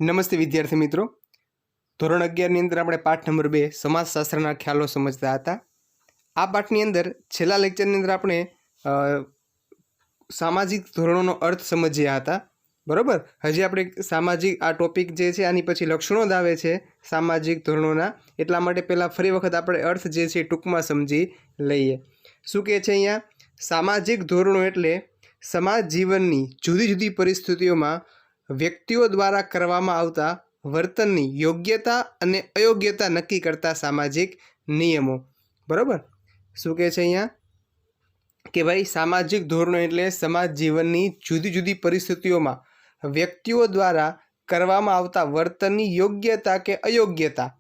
નમસ્તે વિદ્યાર્થી મિત્રો. ધોરણ 11ની અંદર આપણે પાઠ નંબર 2 સમાજશાસ્ત્રના ખ્યાલો સમજતા હતા. આ પાઠની અંદર છેલ્લા લેક્ચરની અંદર આપણે સામાજિક ધોરણોનો અર્થ સમજ્યા હતા. બરાબર. હજી આપણે સામાજિક આ ટોપિક જે છે આની પછી લક્ષણો જ આવે છે સામાજિક ધોરણોના. એટલા માટે પહેલાં ફરી વખત આપણે અર્થ જે છે ટૂંકમાં સમજી લઈએ. શું કહે છે અહીંયા? સામાજિક ધોરણો એટલે સમાજ જીવનની જુદી જુદી પરિસ્થિતિઓમાં વ્યક્તિઓ દ્વારા કરવામાં આવતા વર્તનની યોગ્યતા અને અયોગ્યતા નક્કી કરતા સામાજિક નિયમો. બરાબર. શું કહે છે અહીંયા કે ભાઈ સામાજિક ધોરણો એટલે સમાજ જીવનની જુદી જુદી પરિસ્થિતિઓમાં વ્યક્તિઓ દ્વારા કરવામાં આવતા વર્તનની યોગ્યતા કે અયોગ્યતા.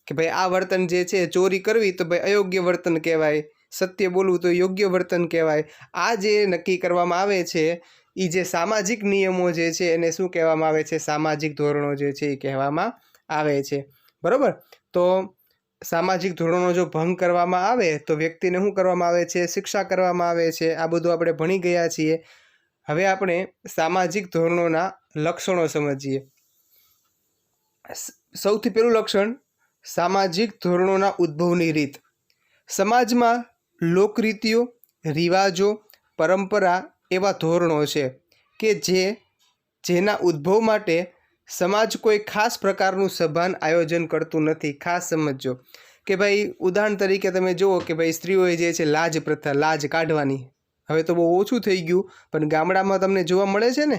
કે ભાઈ આ વર્તન જે છે ચોરી કરવી તો ભાઈ અયોગ્ય વર્તન કહેવાય, સત્ય બોલવું તો યોગ્ય વર્તન કહેવાય. આ જે નક્કી કરવામાં આવે છે એ જે સામાજિક નિયમો જે છે એને શું કહેવામાં આવે છે? સામાજિક ધોરણો જે છે એ કહેવામાં આવે છે. બરાબર. તો સામાજિક ધોરણો જો ભંગ કરવામાં આવે તો વ્યક્તિને શું કરવામાં આવે છે? શિક્ષા કરવામાં આવે છે. આ બધું આપણે ભણી ગયા છીએ. હવે આપણે સામાજિક ધોરણોના લક્ષણો સમજીએ. સૌથી પહેલું લક્ષણ, સામાજિક ધોરણોના ઉદ્ભવની રીત. સમાજમાં લોકરીતિઓ, રિવાજો, પરંપરા એવા ધોરણો છે કે જેના ઉદ્ભવ માટે સમાજ કોઈ ખાસ પ્રકારનું સભાન આયોજન કરતું નથી. ખાસ સમજો કે ભાઈ ઉદાહરણ તરીકે તમે જુઓ કે ભાઈ સ્ત્રીઓએ જે છે લાજ પ્રથા, લાજ કાઢવાની, હવે તો બહુ ઓછું થઈ ગયું, પણ ગામડામાં તમને જોવા મળે છે ને,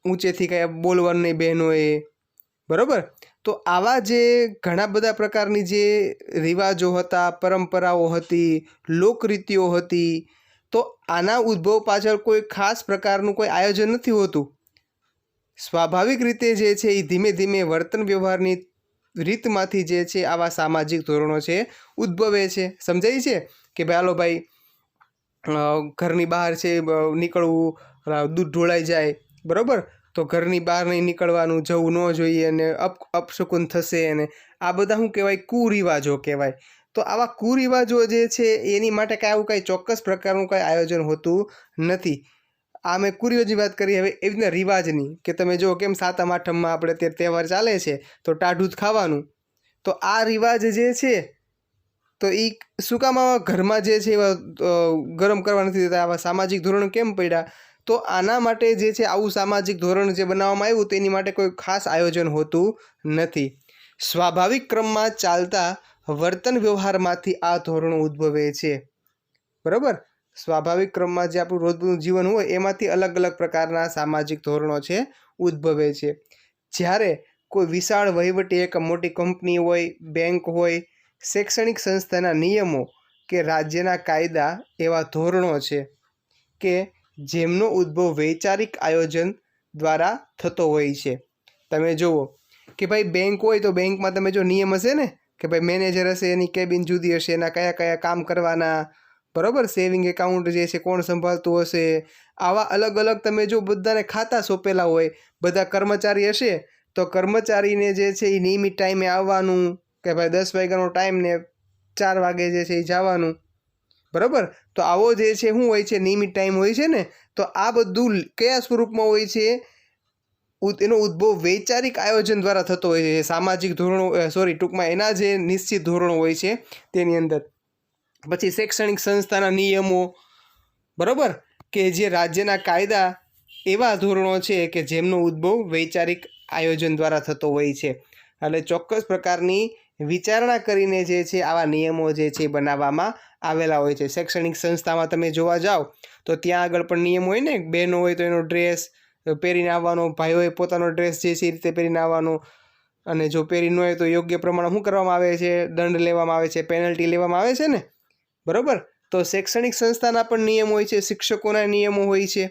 ઊંચેથી કંઈ બોલવાનું નહીં બહેનોએ. બરાબર. તો આવા જે ઘણા બધા પ્રકારની જે રિવાજો હતા, પરંપરાઓ હતી, લોકરીતિઓ હતી, તો આના ઉદ્ભવ પાછળ કોઈ ખાસ પ્રકારનું કોઈ આયોજન નથી હોતું. સ્વાભાવિક રીતે જે છે એ ધીમે ધીમે વર્તન વ્યવહારની રીતમાંથી જે છે આવા સામાજિક ધોરણો છે ઉદ્ભવે છે. સમજાય છે કે ભાઈ હાલો ભાઈ ઘરની બહાર છે નીકળવું, દૂધ ઢોળાઈ જાય, બરાબર, તો ઘરની બહાર નહીં નીકળવાનું, જવું ન જોઈએ અને અપશુકન થશે, અને આ બધા શું કહેવાય? કુરિવાજો કહેવાય. તો આવા કુરિવાજો જે છે એની માટે કાંઈ આવું કાંઈ ચોક્કસ પ્રકારનું કાંઈ આયોજન હોતું નથી. આ મેં કુરિવાજની વાત કરી. હવે એવી રીતના રિવાજની કે તમે જો કેમ સાતમ આઠમમાં આપણે અત્યારે તહેવાર ચાલે છે તો ટાઢું જ ખાવાનું, તો આ રિવાજ જે છે તો એ શું કામ આવા ઘરમાં જે છે એવા ગરમ કરવા નથી દેતા? આવા સામાજિક ધોરણ કેમ પડ્યા? તો આના માટે જે છે આવું સામાજિક ધોરણ જે બનાવવામાં આવ્યું તેની માટે કોઈ ખાસ આયોજન હોતું નથી. સ્વાભાવિક ક્રમમાં ચાલતા વર્તન વ્યવહારમાંથી આ ધોરણો ઉદ્ભવે છે. બરાબર. સ્વાભાવિક ક્રમમાં જે આપણું રોજનું જીવન હોય એમાંથી અલગ અલગ પ્રકારના સામાજિક ધોરણો છે ઉદ્ભવે છે. જ્યારે કોઈ વિશાળ વહીવટી એક મોટી કંપની હોય, બેંક હોય, શૈક્ષણિક સંસ્થાના નિયમો કે રાજ્યના કાયદા એવા ધોરણો છે કે જેમનો ઉદ્ભવ વૈચારિક આયોજન દ્વારા થતો હોય છે. તમે જુઓ કે ભાઈ બેંક હોય તો બેંકમાં તમે જો નિયમ હશે ને કે ભાઈ મેનેજર હશે, એની કેબિન જુદી હશે, એના કયા કયા કામ કરવાના, બરાબર, સેવિંગ એકાઉન્ટ જે છે કોણ સંભાળતું હશે, આવા અલગ અલગ તમે જો બધાને ખાતા સોંપેલા હોય, બધા કર્મચારી હશે તો કર્મચારીને જે છે એ નિયમિત ટાઈમે આવવાનું, કે ભાઈ 10 વાગ્યાનો ટાઈમ ને 4 વાગે જે છે એ જવાનું. બરાબર. તો આવો જે છે શું હોય છે? નિયમિત ટાઈમ હોય છે ને. તો આ બધું કયા સ્વરૂપમાં હોય છે? એનો ઉદ્ભવ વૈચારિક આયોજન દ્વારા થતો હોય છે. સામાજિક ધોરણો ટૂંકમાં એના જે નિશ્ચિત ધોરણો હોય છે તેની અંદર. પછી શૈક્ષણિક સંસ્થાના નિયમો, બરાબર, કે જે રાજ્યના કાયદા એવા ધોરણો છે કે જેમનો ઉદ્ભવ વૈચારિક આયોજન દ્વારા થતો હોય છે. એટલે ચોક્કસ પ્રકારની વિચારણા કરીને જે છે આવા નિયમો જે છે બનાવવામાં આવેલા હોય છે. શૈક્ષણિક સંસ્થામાં તમે જોવા જાઓ તો ત્યાં આગળ પણ નિયમ હોય ને, બહેનો હોય તો એનો ડ્રેસ પહેરીને આવવાનો, ભાઈઓએ પોતાનો ડ્રેસ જે છે એ રીતે પહેરીને આવવાનો, અને જો પહેરી ન હોય તો યોગ્ય પ્રમાણે શું કરવામાં આવે છે? દંડ લેવામાં આવે છે, પેનલ્ટી લેવામાં આવે છે ને. બરાબર. તો શૈક્ષણિક સંસ્થાના પણ નિયમ હોય છે, શિક્ષકોના નિયમો હોય છે.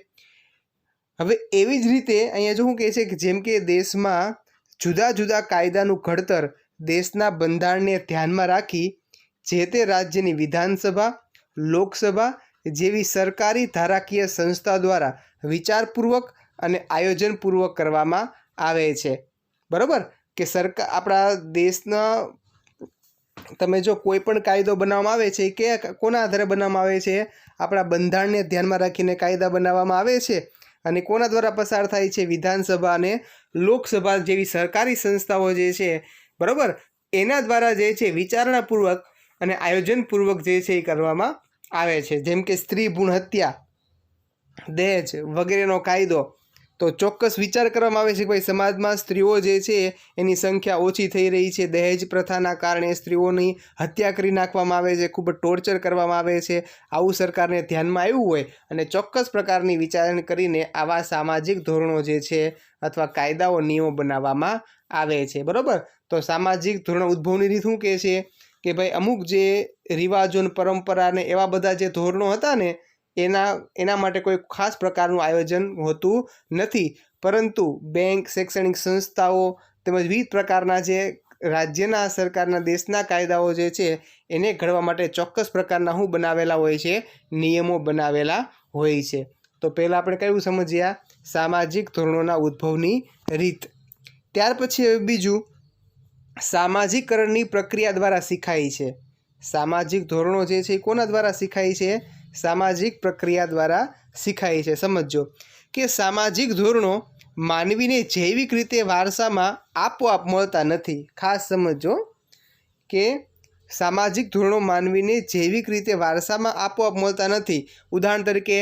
હવે એવી જ રીતે અહીંયા જો શું કહે છે કે જેમ કે દેશમાં જુદા જુદા કાયદાનું ઘડતર દેશના બંધારણને ધ્યાનમાં રાખી જે તે રાજ્યની વિધાનસભા, લોકસભા જેવી સરકારી ધારાકીય સંસ્થા દ્વારા વિચારપૂર્વક અને આયોજનપૂર્વક કરવામાં આવે છે. બરાબર. કે સરકાર આપણા દેશના તમે જો કોઈ પણ કાયદો બનાવવામાં આવે છે કે કોના આધારે બનાવવામાં આવે છે? આપણા બંધારણને ધ્યાનમાં રાખીને કાયદા બનાવવામાં આવે છે. અને કોના દ્વારા પસાર થાય છે? વિધાનસભા અને લોકસભા જેવી સરકારી સંસ્થાઓ જે છે, બરાબર, એના દ્વારા જે છે વિચારણાપૂર્વક અને આયોજનપૂર્વક જે છે એ કરવામાં આવે છે. જેમ કે સ્ત્રી ભ્રૂણ હત્યા, દહેજ વગેરેનો કાયદો. તો ચોક્કસ વિચાર કરવામાં આવે છે કે ભાઈ સમાજમાં સ્ત્રીઓ જે છે એની સંખ્યા ઓછી થઈ રહી છે. દહેજ પ્રથાના કારણે સ્ત્રીઓની હત્યા કરી નાખવામાં આવે છે, ખૂબ જ ટોર્ચર કરવામાં આવે છે. આવું સરકારને ધ્યાનમાં આવ્યું હોય અને ચોક્કસ પ્રકારની વિચારણા કરીને આવા સામાજિક ધોરણો જે છે અથવા કાયદાઓ નિયમો બનાવવામાં આવે છે. બરાબર. તો સામાજિક ધોરણો ઉદ્ભવની રીત શું કહે છે કે ભાઈ અમુક જે રિવાજો અને પરંપરા ને એવા બધા જે ધોરણો હતા ને એના માટે કોઈ ખાસ પ્રકારનું આયોજન હોતું નથી, પરંતુ બેંક, શૈક્ષણિક સંસ્થાઓ તેમજ વિવિધ પ્રકારના જે રાજ્યના સરકારના દેશના કાયદાઓ જે છે એને ઘડવા માટે ચોક્કસ પ્રકારના શું બનાવેલા હોય છે? નિયમો બનાવેલા હોય છે. તો પહેલાં આપણે કયું સમજ્યા? સામાજિક ધોરણોના ઉદ્ભવની રીત. ત્યાર પછી હવે બીજું, સામાજિકરણની પ્રક્રિયા દ્વારા શીખાય છે. સામાજિક ધોરણો જે છે એ કોના દ્વારા શીખાય છે? સામાજિક પ્રક્રિયા દ્વારા શીખાય છે. સમજો કે સામાજિક ધોરણો માનવીને જૈવિક રીતે વારસામાં આપોઆપ મળતા નથી. ખાસ સમજો કે સામાજિક ધોરણો માનવીને જૈવિક રીતે વારસામાં આપોઆપ મળતા નથી. ઉદાહરણ તરીકે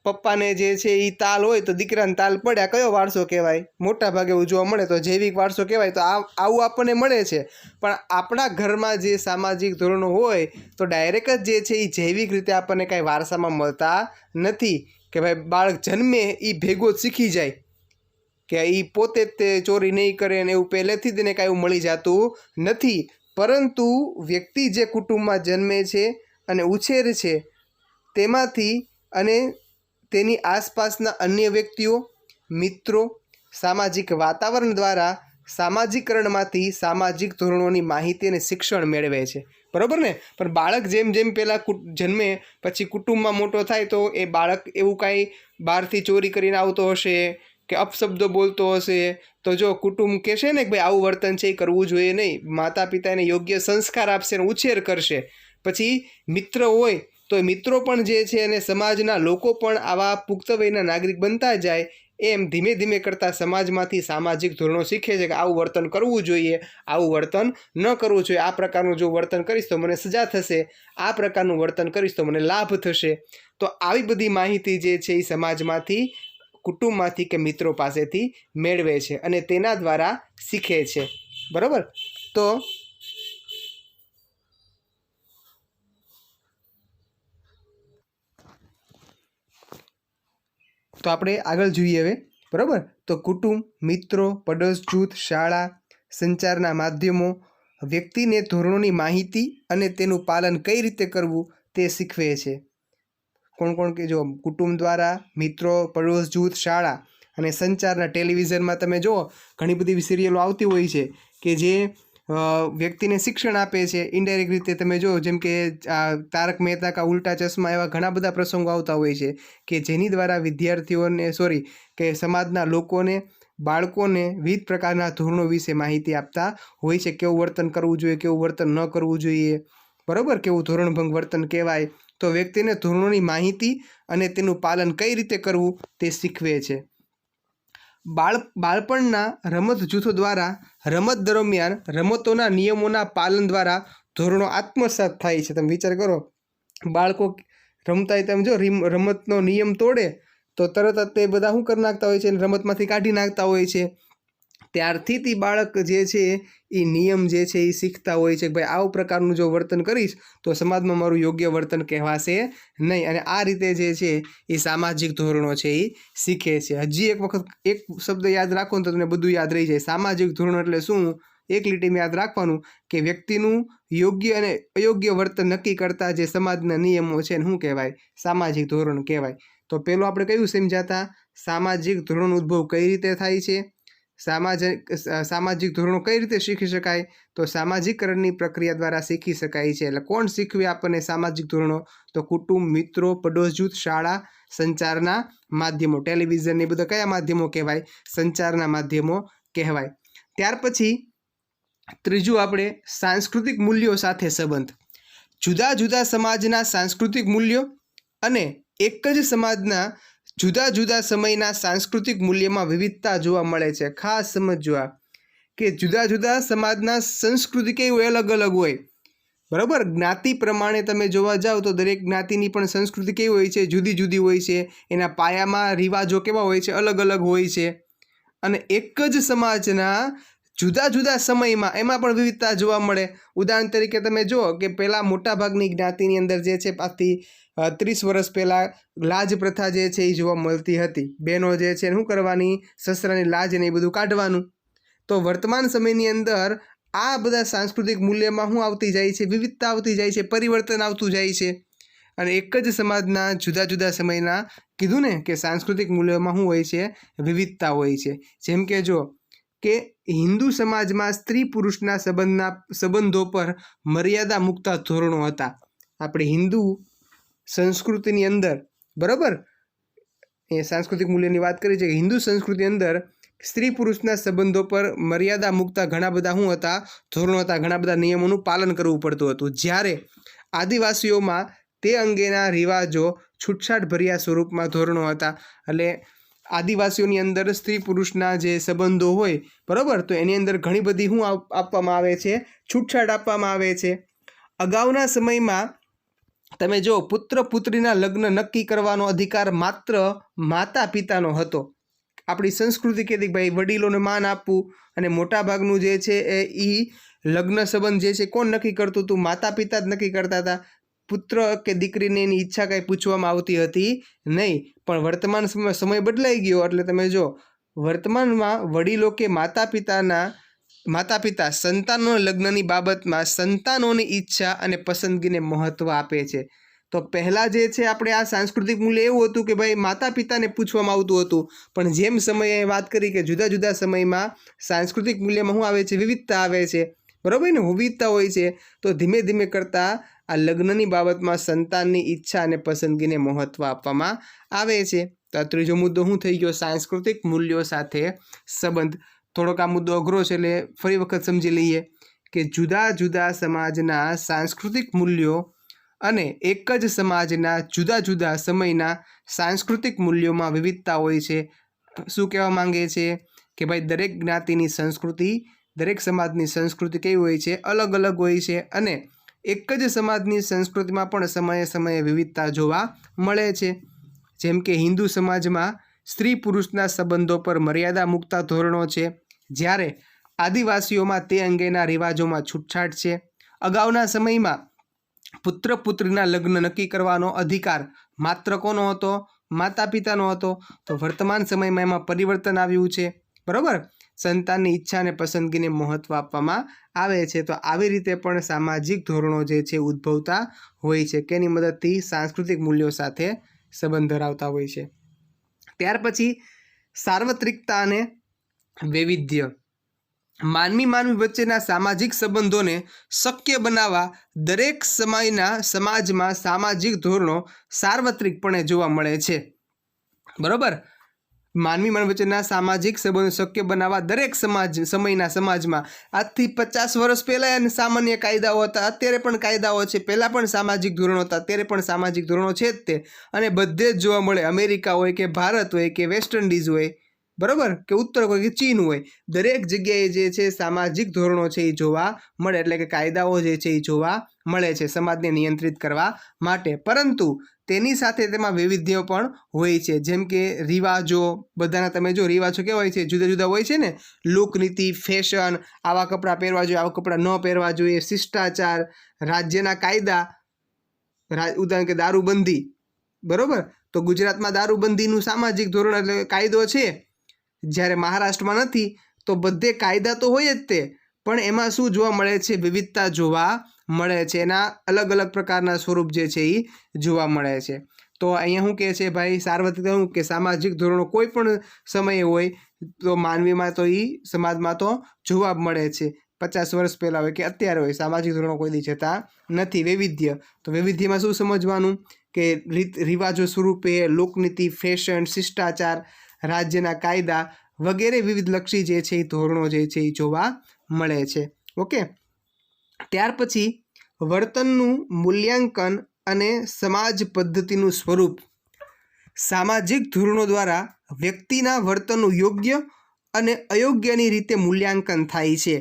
પપ્પાને જે છે એ તાલ હોય તો દીકરાને તાલ પડ્યા, કયો વારસો કહેવાય? મોટા ભાગે એવું જોવા મળે તો જૈવિક વારસો કહેવાય. તો આવું આપણને મળે છે. પણ આપણા ઘરમાં જે સામાજિક ધોરણો હોય તો ડાયરેક્ટ જ જે છે એ જૈવિક રીતે આપણને કાંઈ વારસામાં મળતા નથી કે ભાઈ બાળક જન્મે એ ભેગો જ શીખી જાય કે એ પોતે જ તે ચોરી નહીં કરે ને એવું પહેલેથી જ એને કાંઈ મળી જતું નથી. પરંતુ વ્યક્તિ જે કુટુંબમાં જન્મે છે અને ઉછેર છે તેમાંથી અને તેની આસપાસના અન્ય વ્યક્તિઓ, મિત્રો, સામાજિક વાતાવરણ દ્વારા સામાજિકરણમાંથી સામાજિક ધોરણોની માહિતી અને શિક્ષણ મેળવે છે. બરાબર ને? પણ બાળક જેમ જેમ પહેલાં જન્મે પછી કુટુંબમાં મોટો થાય તો એ બાળક એવું કાંઈ બહારથી ચોરી કરીને આવતો હશે કે અપશબ્દો બોલતો હશે તો જો કુટુંબ કહેશે ને કે ભાઈ આવું વર્તન છે એ કરવું જોઈએ નહીં, માતા પિતા એને યોગ્ય સંસ્કાર આપશે અને ઉછેર કરશે. પછી મિત્ર હોય તો એ મિત્રો પણ જે છે અને સમાજના લોકો પણ આવા પુખ્ત વયના નાગરિક બનતા જાય એમ ધીમે ધીમે કરતાં સમાજમાંથી સામાજિક ધોરણો શીખે છે કે આવું વર્તન કરવું જોઈએ, આવું વર્તન ન કરવું જોઈએ. આ પ્રકારનું જો વર્તન કરીશ તો મને સજા થશે, આ પ્રકારનું વર્તન કરીશ તો મને લાભ થશે. તો આવી બધી માહિતી જે છે એ સમાજમાંથી, કુટુંબમાંથી કે મિત્રો પાસેથી મેળવે છે અને તેના દ્વારા શીખે છે. બરાબર. તો આપણે આગળ જોઈએ હવે. બરાબર. તો કુટુંબ, મિત્રો, પડોશ જૂથ, શાળા, સંચારના માધ્યમો વ્યક્તિને ધોરણોની માહિતી અને તેનું પાલન કઈ રીતે કરવું તે શીખવે છે. કોણ કોણ કે જો કુટુંબ દ્વારા, મિત્રો, પડોશ જૂથ, શાળા અને સંચારના, ટેલિવિઝનમાં તમે જુઓ ઘણી બધી સિરિયલો આવતી હોય છે કે જે વ્યક્તિને શિક્ષણ આપે છે ઇનડાયરેક્ટ રીતે. તમે જુઓ જેમ કે તારક મહેતા કા ઉલ્ટા ચશ્મા, એવા ઘણા બધા પ્રસંગો આવતા હોય છે કે જેની દ્વારા વિદ્યાર્થીઓને કે સમાજના લોકોને, બાળકોને વિવિધ પ્રકારના ધોરણો વિશે માહિતી આપતા હોય છે. કેવું વર્તન કરવું જોઈએ, કેવું વર્તન ન કરવું જોઈએ, બરાબર, કેવું ધોરણભંગ વર્તન કહેવાય. તો વ્યક્તિને ધોરણોની માહિતી અને તેનું પાલન કઈ રીતે કરવું તે શીખવે છે. બાળપણના રમત જૂથો દ્વારા રમત દરમિયાન રમતોના નિયમોના પાલન દ્વારા ધોરણો આત્મસાત થાય છે. તમે વિચાર કરો, બાળકો રમતા હોય તમે જો રમતનો નિયમ તોડે તો તરત જ તે બધા શું કરી નાખતા હોય છે, રમતમાંથી કાઢી નાખતા હોય છે. ત્યારથી તે બાળક જે છે એ નિયમ જે છે એ શીખતા હોય છે કે ભાઈ આવું પ્રકારનું જો વર્તન કરીશ તો સમાજમાં મારું યોગ્ય વર્તન કહેવાશે નહીં. અને આ રીતે જે છે એ સામાજિક ધોરણો છે એ શીખે છે. હજી એક વખત એક શબ્દ યાદ રાખો ને તો તમને બધું યાદ રહી જાય. સામાજિક ધોરણો એટલે શું? એક લીટીમાં યાદ રાખવાનું કે વ્યક્તિનું યોગ્ય અને અયોગ્ય વર્તન નક્કી કરતા જે સમાજના નિયમો છે એને શું કહેવાય? સામાજિક ધોરણ કહેવાય. તો પહેલું આપણે કયું સમજાતા? સામાજિક ધોરણ ઉદ્ભવ કઈ રીતે થાય છે, સામાજિક ધોરણો કઈ રીતે શીખી શકાય? તો સામાજિકરણની પ્રક્રિયા દ્વારા શીખી શકાય છે. એટલે કોણ શીખવે આપણને સામાજિક ધોરણો? તો કુટુંબ, મિત્રો, પડોશ જૂથ, શાળા, સંચારના માધ્યમો, ટેલિવિઝન, એ બધા કયા માધ્યમો કહેવાય? સંચારના માધ્યમો કહેવાય. ત્યાર પછી ત્રીજું આપણે સાંસ્કૃતિક મૂલ્યો સાથે સંબંધ. જુદા જુદા સમાજના સાંસ્કૃતિક મૂલ્યો અને એક જ સમાજના જુદા જુદા સમયના સાંસ્કૃતિક મૂલ્યમાં વિવિધતા જોવા મળે છે. ખાસ સમજો આ કે જુદા જુદા સમાજના સંસ્કૃતિ કેવી હોય, અલગ અલગ હોય. બરાબર, જ્ઞાતિ પ્રમાણે તમે જોવા જાઓ તો દરેક જ્ઞાતિની પણ સંસ્કૃતિ કેવી હોય છે, જુદી જુદી હોય છે. એના પાયામાં રિવાજો કેવા હોય છે, અલગ અલગ હોય છે. અને એક જ સમાજના જુદા જુદા સમયમાં એમાં પણ વિવિધતા જોવા મળે. ઉદાહરણ તરીકે તમે જુઓ કે પહેલાં મોટાભાગની જ્ઞાતિની અંદર જે છે આજથી 30 વર્ષ પહેલાં લાજ પ્રથા જે છે એ જોવા મળતી હતી. બહેનો જે છે શું કરવાની, સસરાની લાજ ને એ બધું કાઢવાનું. તો વર્તમાન સમયની અંદર આ બધા સાંસ્કૃતિક મૂલ્યમાં શું આવતી જાય છે, વિવિધતા આવતી જાય છે, પરિવર્તન આવતું જાય છે. અને એક જ સમાજના જુદા જુદા સમયના કીધું ને કે સાંસ્કૃતિક મૂલ્યોમાં શું હોય છે, વિવિધતા હોય છે. જેમ કે જો કે હિન્દુ સમાજમાં સ્ત્રી પુરુષના સંબંધો પર મર્યાદા મૂકતા ધોરણો હતા. આપણે હિન્દુ સંસ્કૃતિની અંદર બરાબર એ સાંસ્કૃતિક મૂલ્યની વાત કરી છે કે હિન્દુ સંસ્કૃતિ અંદર સ્ત્રી પુરુષના સંબંધો પર મર્યાદા મૂકતા ઘણા બધા શું હતા, ધોરણો હતા, ઘણા બધા નિયમોનું પાલન કરવું પડતું હતું. જ્યારે આદિવાસીઓમાં તે અંગેના રિવાજો છૂટછાટભર્યા સ્વરૂપમાં ધોરણો હતા. એટલે આદિવાસીઓની અંદર સ્ત્રી પુરુષના જે સંબંધો હોય બરાબર, તો એની અંદર ઘણી બધી શું આપવામાં આવે છે, છૂટછાટ આપવામાં આવે છે. અગાઉના સમયમાં તમે જો પુત્ર પુત્રીના લગ્ન નક્કી કરવાનો અધિકાર માત્ર માતા પિતાનો હતો. આપણી સંસ્કૃતિ કહેતી ભાઈ વડીલોને માન આપવું, અને મોટાભાગનું જે છે એ લગ્ન સંબંધ જે છે કોણ નક્કી કરતું હતું, માતા પિતા જ નક્કી કરતા હતા. પુત્ર કે દીકરીને એની ઈચ્છા કાંઈ પૂછવામાં આવતી હતી નહીં. પણ વર્તમાન સમય બદલાઈ ગયો એટલે તમે જો વર્તમાનમાં વડીલો કે માતા પિતા સંતાનોના લગ્નની બાબતમાં સંતાનોની ઈચ્છા અને પસંદગીને મહત્ત્વ આપે છે. તો પહેલાં જે છે આપણે આ સાંસ્કૃતિક મૂલ્ય એવું હતું કે ભાઈ માતા પિતાને પૂછવામાં આવતું હતું. પણ જેમ સમયે વાત કરી કે જુદા જુદા સમયમાં સાંસ્કૃતિક મૂલ્યમાં શું આવે છે, વિવિધતા આવે છે. બરાબર ને, વિવિધતા હોય છે. તો ધીમે ધીમે કરતાં આ લગ્નની બાબતમાં સંતાનની ઈચ્છા અને પસંદગીને મહત્ત્વ આપવામાં આવે છે. તો આ ત્રીજો મુદ્દો શું થઈ ગયો, સાંસ્કૃતિક મૂલ્યો સાથે સંબંધ. થોડોક આ મુદ્દો અઘરો છે એટલે ફરી વખત સમજી લઈએ કે જુદા જુદા સમાજના સાંસ્કૃતિક મૂલ્યો અને એક જ સમાજના જુદા જુદા સમયના સાંસ્કૃતિક મૂલ્યોમાં વિવિધતા હોય છે. શું કહેવા માંગે છે કે ભાઈ દરેક જ્ઞાતિની સંસ્કૃતિ, દરેક સમાજની સંસ્કૃતિ કેવી હોય છે, અલગ અલગ હોય છે. અને એક જ સમાજની સંસ્કૃતિમાં પણ સમયે સમયે વિવિધતા જોવા મળે છે. જેમ કે હિન્દુ સમાજમાં સ્ત્રી પુરુષના સંબંધો પર મર્યાદા મૂકતા ધોરણો છે, જ્યારે આદિવાસીઓમાં તે અંગેના રિવાજોમાં છૂટછાટ છે. અગાઉના સમયમાં પુત્ર પુત્રીના લગ્ન નક્કી કરવાનો અધિકાર માત્ર કોનો હતો, માતા પિતાનો હતો. તો વર્તમાન સમયમાં એમાં પરિવર્તન આવ્યું છે. બરાબર, સંતાનની ઈચ્છા અને પસંદગીને મહત્ત્વ આપવામાં આવે છે. તો આવી રીતે પણ સામાજિક ધોરણો જે છે ઉદ્ભવતા હોય છે, કેની મદદથી સાંસ્કૃતિક મૂલ્યો સાથે સંબંધ ધરાવતા હોય છે. ત્યાર પછી સાર્વત્રિકતા અને વૈવિધ્ય. માનવી વચ્ચેના સામાજિક સંબંધોને શક્ય બનાવવા દરેક સમયના સમાજમાં સામાજિક ધોરણો સાર્વત્રિકપણે જોવા મળે છે. બરાબર, માનવી વચ્ચેના સામાજિક સંબંધો શક્ય બનાવવા દરેક સમયના સમાજમાં આજથી 50 વર્ષ પહેલાં સામાન્ય કાયદાઓ હતા, અત્યારે પણ કાયદાઓ છે. પહેલાં પણ સામાજિક ધોરણો હતા, અત્યારે પણ સામાજિક ધોરણો છે જ તે. અને બધે જ જોવા મળે, અમેરિકા હોય કે ભારત હોય કે વેસ્ટ ઇન્ડિઝ હોય, બરાબર, કે ઉત્તર હોય કે ચીન હોય, દરેક જગ્યાએ જે છે સામાજિક ધોરણો છે એ જોવા મળે. એટલે કે કાયદાઓ જે છે એ જોવા મળે છે સમાજને નિયંત્રિત કરવા માટે. પરંતુ તેની સાથે તેમાં વૈવિધ્ય પણ હોય છે. જેમ કે રિવાજો, બધાના તમે જો રિવાજો કેવા હોય છે, જુદા જુદા હોય છે ને. લોકનીતિ, ફેશન, આવા કપડાં પહેરવા જોઈએ, આવા કપડાં ન પહેરવા જોઈએ, શિષ્ટાચાર, રાજ્યના કાયદા, ઉદાહરણ કે દારૂબંધી. બરાબર, તો ગુજરાતમાં દારૂબંધીનું સામાજિક ધોરણ એટલે કાયદો છે, જ્યારે મહારાષ્ટ્રમાં નથી. તો બધે કાયદા તો હોય જ તે, પણ એમાં શું જોવા મળે છે, વિવિધતા જોવા મળે છે. એના અલગ અલગ પ્રકારના સ્વરૂપ જે છે એ જોવા મળે છે. તો અહીંયા શું કહે છે ભાઈ, સાર્વત્રિક કે સામાજિક ધોરણો કોઈ પણ સમયે હોય તો માનવીમાં તો એ સમાજમાં તો જોવા મળે છે. 50 વર્ષ પહેલાં હોય કે અત્યારે હોય, સામાજિક ધોરણો કોઈ દી જતા નથી. વૈવિધ્ય, તો વૈવિધ્યમાં શું સમજવાનું કે રીત રિવાજો સ્વરૂપે લોકનીતિ, ફેશન, શિષ્ટાચાર, રાજ્યના કાયદા વગેરે વિવિધલક્ષી જે છે એ ધોરણો જે છે એ જોવા મળે છે. ઓકે, ત્યાર પછી વર્તનનું મૂલ્યાંકન અને સમાજ પદ્ધતિનું સ્વરૂપ. સામાજિક ધોરણો દ્વારા વ્યક્તિના વર્તનનું યોગ્ય અને અયોગ્યની રીતે મૂલ્યાંકન થાય છે.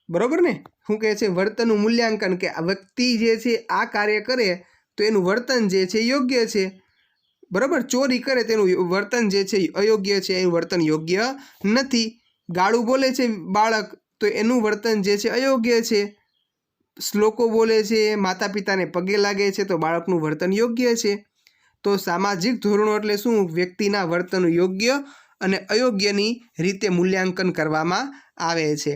બરાબર ને? શું કહે છે? વર્તનનું મૂલ્યાંકન, કે આ વ્યક્તિ જે છે આ કાર્ય કરે તો એનું વર્તન જે છે યોગ્ય છે. બરાબર? ચોરી કરે તેનું વર્તન જે છે અયોગ્ય છે, એનું વર્તન યોગ્ય નથી. ગાળું બોલે છે બાળક તો એનું વર્તન જે છે અયોગ્ય છે. શ્લોકો બોલે છે, માતા પિતાને પગે લાગે છે તો બાળકનું વર્તન યોગ્ય છે. તો સામાજિક ધોરણો એટલે શું? વ્યક્તિના વર્તનનું યોગ્ય અને અયોગ્યની રીતે મૂલ્યાંકન કરવામાં આવે છે.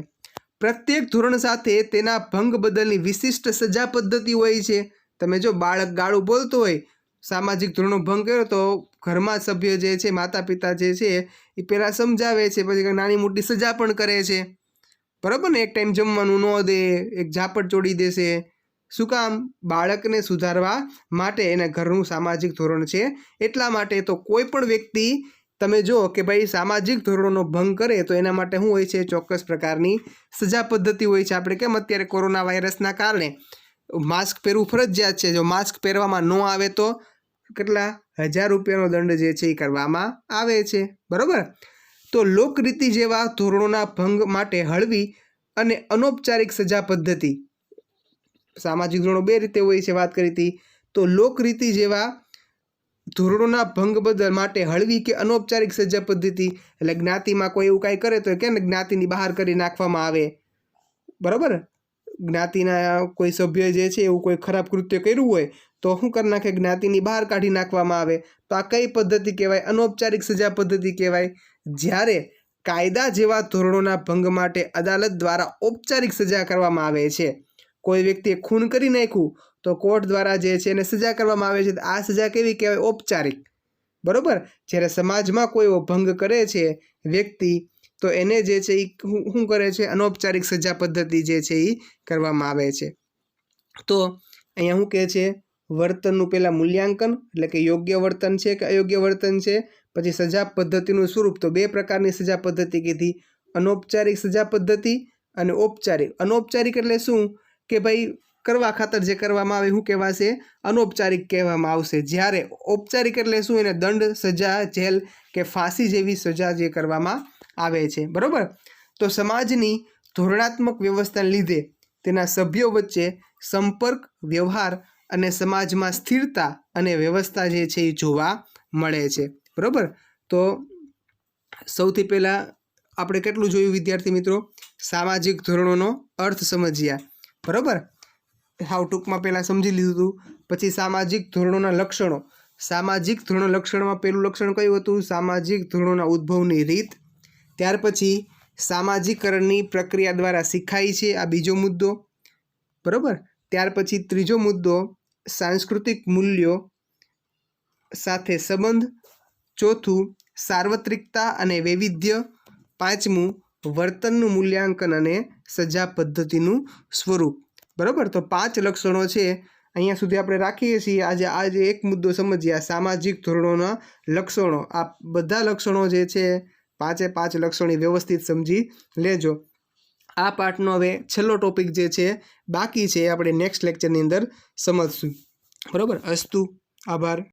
પ્રત્યેક ધોરણ સાથે તેના ભંગ બદલની વિશિષ્ટ સજા પદ્ધતિ હોય છે. તમે જો બાળક ગાળું બોલતો હોય, સામાજિક ધોરણનો ભંગ કર્યો તો ઘરમાં સભ્ય જે છે, માતા પિતા જે છે એ પહેલાં સમજાવે છે, પછી નાની મોટી સજા પણ કરે છે. બરાબર ને? એક ટાઈમ જમવાનું ન દે, એક ઝાપટ ચોડી દેશે. શું કામ? બાળકને સુધારવા માટે. એના ઘરનું સામાજિક ધોરણ છે એટલા માટે. તો કોઈ પણ વ્યક્તિ તમે જો કે ભાઈ સામાજિક ધોરણોનો ભંગ કરે તો એના માટે શું હોય છે? ચોક્કસ પ્રકારની સજા પદ્ધતિ હોય છે. આપણે કેમ અત્યારે કોરોના વાયરસના કારણે માસ્ક પહેરવું ફરજિયાત છે. જો માસ્ક પહેરવામાં ન આવે તો કેટલા 1000 રૂપિયાનો દંડ જે છે એ કરવામાં આવે છે. બરાબર? તો લોકરીતિ જેવા ધોરણોના ભંગ માટે હળવી અને અનૌપચારિક સજા પદ્ધતિ. સામાજિક ધોરણો 2 રીતે હોય છે, વાત કરી હતી. તો લોકરીતિ જેવા ધોરણોના ભંગ બદલ માટે હળવી કે અનૌપચારિક સજા પદ્ધતિ. એટલે જ્ઞાતિમાં કોઈ એવું કાંઈ કરે તો કે ને જ્ઞાતિની બહાર કરી નાખવામાં આવે. બરાબર? જ્ઞાતિના કોઈ સભ્ય જે છે એવું કોઈ ખરાબ કૃત્ય કર્યું હોય તો શું કરી નાખે? જ્ઞાતિની બહાર કાઢી નાખવામાં આવે. તો આ કઈ પદ્ધતિ કહેવાય? અનૌપચારિક સજા પદ્ધતિ કહેવાય. જ્યારે કાયદા જેવા ધોરણોના ભંગ માટે અદાલત દ્વારા ઔપચારિક સજા કરવામાં આવે છે. કોઈ વ્યક્તિએ ખૂન કરી નાખ્યું તો કોર્ટ દ્વારા જે છે એને સજા કરવામાં આવે છે. આ સજા કેવી કહેવાય? ઔપચારિક. બરાબર? જ્યારે સમાજમાં કોઈ એવો ભંગ કરે છે વ્યક્તિ તો એને જે છે એ શું કરે છે? અનૌપચારિક સજા પદ્ધતિ જે છે એ કરવામાં આવે છે. તો અહીંયા શું કહે છે? વર્તનનું પહેલાં મૂલ્યાંકન, એટલે કે યોગ્ય વર્તન છે કે અયોગ્ય વર્તન છે. પછી સજા પદ્ધતિનું સ્વરૂપ. તો 2 પ્રકારની સજા પદ્ધતિ કીધી, અનૌપચારિક સજા પદ્ધતિ અને ઔપચારિક. અનૌપચારિક એટલે શું? કે ભાઈ કરવા ખાતર જે કરવામાં આવે શું કહેવાશે? અનૌપચારિક કહેવામાં આવશે. જ્યારે ઔપચારિક એટલે શું? એને દંડ, સજા, જેલ કે ફાંસી જેવી સજા જે કરવામાં આવે છે. બરાબર? તો સમાજની ધોરણાત્મક વ્યવસ્થાને લીધે તેના સભ્યો વચ્ચે સંપર્ક, વ્યવહાર અને સમાજમાં સ્થિરતા અને વ્યવસ્થા જે છે એ જોવા મળે છે. બરાબર? તો સૌથી પહેલાં આપણે કેટલું જોયું વિદ્યાર્થી મિત્રો? સામાજિક ધોરણોનો અર્થ સમજ્યા. બરાબર? હાવ ટૂંકમાં પહેલાં સમજી લીધું. પછી સામાજિક ધોરણોના લક્ષણો. સામાજિક ધોરણો લક્ષણમાં પહેલું લક્ષણ કયું હતું? સામાજિક ધોરણોના ઉદ્ભવની રીત. ત્યાર પછી સામાજિકરણની પ્રક્રિયા દ્વારા શીખાય છે, આ બીજો મુદ્દો. બરાબર? ત્યાર પછી ત્રીજો મુદ્દો સાંસ્કૃતિક મૂલ્યો સાથે સંબંધ. ચોથું સાર્વત્રિકતા અને વૈવિધ્ય. પાંચમું વર્તનનું મૂલ્યાંકન અને સજા પદ્ધતિનું સ્વરૂપ. બરાબર? તો 5 લક્ષણો છે. અહીંયા સુધી આપણે રાખીએ છીએ. આજે એક મુદ્દો સમજ્યા, સામાજિક ધોરણોના લક્ષણો. આ બધા લક્ષણો જે છે 5 લક્ષણો વ્યવસ્થિત સમજી લેજો. આ પાઠનો હવે છેલ્લો ટોપિક જે છે બાકી છે, આપણે નેક્સ્ટ લેક્ચરની અંદર સમજશું. બરાબર? અસ્તુ. આભાર.